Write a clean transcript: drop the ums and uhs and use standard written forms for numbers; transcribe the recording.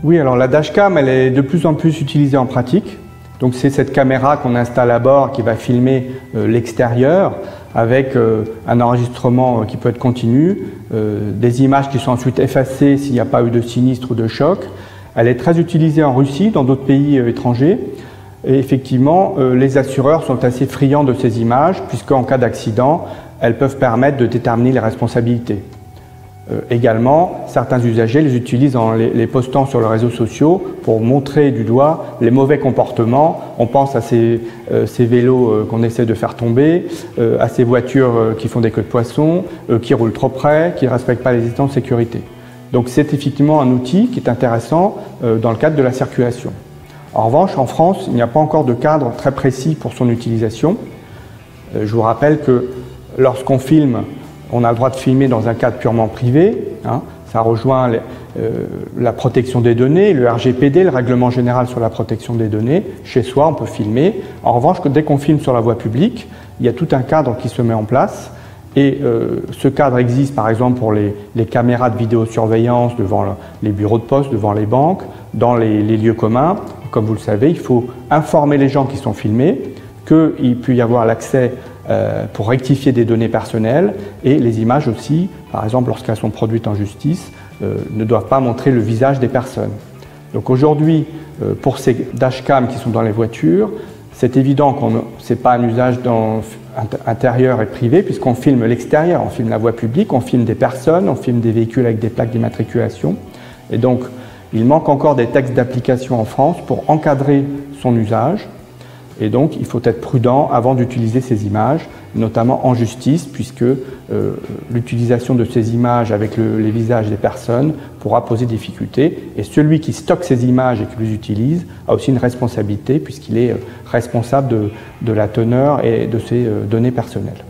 Oui, alors la dashcam, elle est de plus en plus utilisée en pratique. Donc c'est cette caméra qu'on installe à bord qui va filmer l'extérieur avec un enregistrement qui peut être continu, des images qui sont ensuite effacées s'il n'y a pas eu de sinistre ou de choc. Elle est très utilisée en Russie, dans d'autres pays étrangers. Et effectivement, les assureurs sont assez friands de ces images puisqu'en cas d'accident, elles peuvent permettre de déterminer les responsabilités. Également, certains usagers les utilisent en les postant sur les réseaux sociaux pour montrer du doigt les mauvais comportements. On pense à ces vélos qu'on essaie de faire tomber, à ces voitures qui font des queues de poisson, qui roulent trop près, qui ne respectent pas les distances de sécurité. Donc c'est effectivement un outil qui est intéressant dans le cadre de la circulation. En revanche, en France, il n'y a pas encore de cadre très précis pour son utilisation. Je vous rappelle que lorsqu'on filme, on a le droit de filmer dans un cadre purement privé. Ça rejoint la protection des données, le RGPD, le Règlement général sur la protection des données. Chez soi, on peut filmer. En revanche, dès qu'on filme sur la voie publique, il y a tout un cadre qui se met en place. Et ce cadre existe par exemple pour les caméras de vidéosurveillance devant les bureaux de poste, devant les banques, dans les lieux communs. Comme vous le savez, il faut informer les gens qui sont filmés qu'il peut y avoir l'accès pour rectifier des données personnelles, et les images aussi, par exemple lorsqu'elles sont produites en justice, ne doivent pas montrer le visage des personnes. Donc aujourd'hui, pour ces dashcams qui sont dans les voitures, c'est évident que ce n'est pas un usage intérieur et privé puisqu'on filme l'extérieur, on filme la voie publique, on filme des personnes, on filme des véhicules avec des plaques d'immatriculation. Et donc, il manque encore des textes d'application en France pour encadrer son usage. Et donc, il faut être prudent avant d'utiliser ces images, notamment en justice, puisque l'utilisation de ces images avec les visages des personnes pourra poser des difficultés. Et celui qui stocke ces images et qui les utilise a aussi une responsabilité, puisqu'il est responsable de la teneur et de ses données personnelles.